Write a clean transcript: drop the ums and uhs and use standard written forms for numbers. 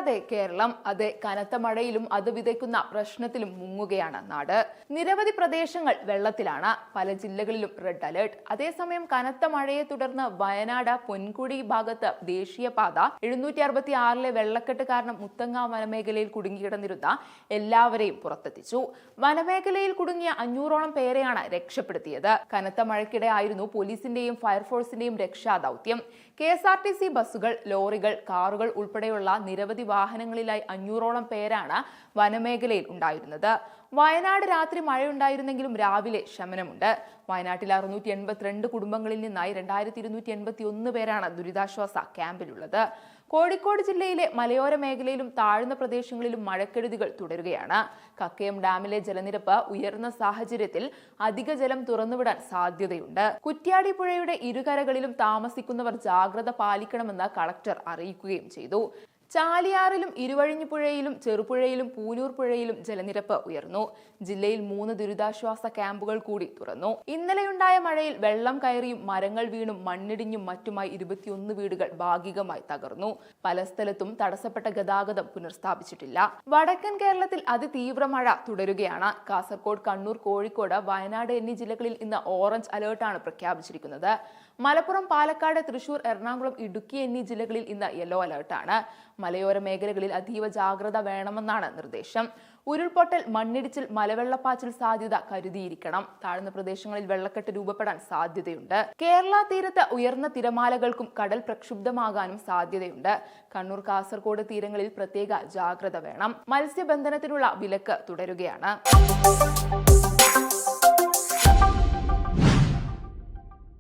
മഴയില്ലാതെ കേരളം. അത് കനത്ത മഴയിലും അത് വിതയ്ക്കുന്ന പ്രശ്നത്തിലും മുങ്ങുകയാണ് നാട്. നിരവധി പ്രദേശങ്ങൾ വെള്ളത്തിലാണ്. പല ജില്ലകളിലും റെഡ് അലേർട്ട്. അതേസമയം കനത്ത മഴയെ തുടർന്ന് വയനാട് പൊൻകുടി ഭാഗത്ത് ദേശീയപാത 766 വെള്ളക്കെട്ട് കാരണം മുത്തങ്ങ വനമേഖലയിൽ കുടുങ്ങിക്കിടന്നിരുന്ന എല്ലാവരെയും പുറത്തെത്തിച്ചു. വനമേഖലയിൽ കുടുങ്ങിയ 500ഓളം പേരെയാണ് രക്ഷപ്പെടുത്തിയത്. കനത്ത മഴയ്ക്കിടെ ആയിരുന്നു പോലീസിന്റെയും ഫയർഫോഴ്സിന്റെയും രക്ഷാദൌത്യം. KSRTC ബസ്സുകൾ, ലോറികൾ, കാറുകൾ ഉൾപ്പെടെയുള്ള നിരവധി വാഹനങ്ങളിലായി 500ഓളം പേരാണ് വനമേഖലയിൽ ഉണ്ടായിരുന്നത്. വയനാട് രാത്രി മഴയുണ്ടായിരുന്നെങ്കിലും രാവിലെ ശമനമുണ്ട്. വയനാട്ടിൽ 682 കുടുംബങ്ങളിൽ നിന്നായി 2281 പേരാണ് ദുരിതാശ്വാസ ക്യാമ്പിലുള്ളത്. കോഴിക്കോട് ജില്ലയിലെ മലയോര മേഖലയിലും താഴ്ന്ന പ്രദേശങ്ങളിലും മഴക്കെടുതികൾ തുടരുകയാണ്. കക്കയം ഡാമിലെ ജലനിരപ്പ് ഉയർന്ന സാഹചര്യത്തിൽ അധിക ജലം തുറന്നുവിടാൻ സാധ്യതയുണ്ട്. കുറ്റ്യാടി പുഴയുടെ ഇരുകരകളിലും താമസിക്കുന്നവർ ജാഗ്രത പാലിക്കണമെന്ന് കളക്ടർ അറിയിക്കുകയും ചെയ്തു. ചാലിയാറിലും ഇരുവഴിഞ്ഞിപ്പുഴയിലും ചെറുപുഴയിലും പൂനൂർ പുഴയിലും ജലനിരപ്പ് ഉയർന്നു. ജില്ലയിൽ 3 ദുരിതാശ്വാസ ക്യാമ്പുകൾ കൂടി തുറന്നു. ഇന്നലെയുണ്ടായ മഴയിൽ വെള്ളം കയറിയും മരങ്ങൾ വീണും മണ്ണിടിഞ്ഞും മറ്റുമായി 21 വീടുകൾ ഭാഗികമായി തകർന്നു. പല സ്ഥലത്തും തടസ്സപ്പെട്ട ഗതാഗതം പുനഃസ്ഥാപിച്ചിട്ടില്ല. വടക്കൻ കേരളത്തിൽ അതിതീവ്ര മഴ തുടരുകയാണ്. കാസർഗോഡ്, കണ്ണൂർ, കോഴിക്കോട്, വയനാട് എന്നീ ജില്ലകളിൽ ഇന്ന് ഓറഞ്ച് അലേർട്ടാണ് പ്രഖ്യാപിച്ചിരിക്കുന്നത്. മലപ്പുറം, പാലക്കാട്, തൃശൂർ, എറണാകുളം, ഇടുക്കി എന്നീ ജില്ലകളിൽ ഇന്ന് യെല്ലോ അലേർട്ടാണ്. മലയോര മേഖലകളിൽ അതീവ ജാഗ്രത വേണമെന്നാണ് നിർദ്ദേശം. ഉരുൾപൊട്ടൽ, മണ്ണിടിച്ചിൽ, മലവെള്ളപ്പാച്ചിൽ സാധ്യത കരുതിയിരിക്കണം. താഴ്ന്ന പ്രദേശങ്ങളിൽ വെള്ളക്കെട്ട് രൂപപ്പെടാൻ സാധ്യതയുണ്ട്. കേരള തീരത്ത് ഉയർന്ന തിരമാലകൾക്കും കടൽ പ്രക്ഷുബ്ധമാകാനും സാധ്യതയുണ്ട്. കണ്ണൂർ, കാസർഗോഡ് തീരങ്ങളിൽ പ്രത്യേക ജാഗ്രത വേണം. മത്സ്യബന്ധനത്തിനുള്ള വിലക്ക് തുടരുകയാണ്.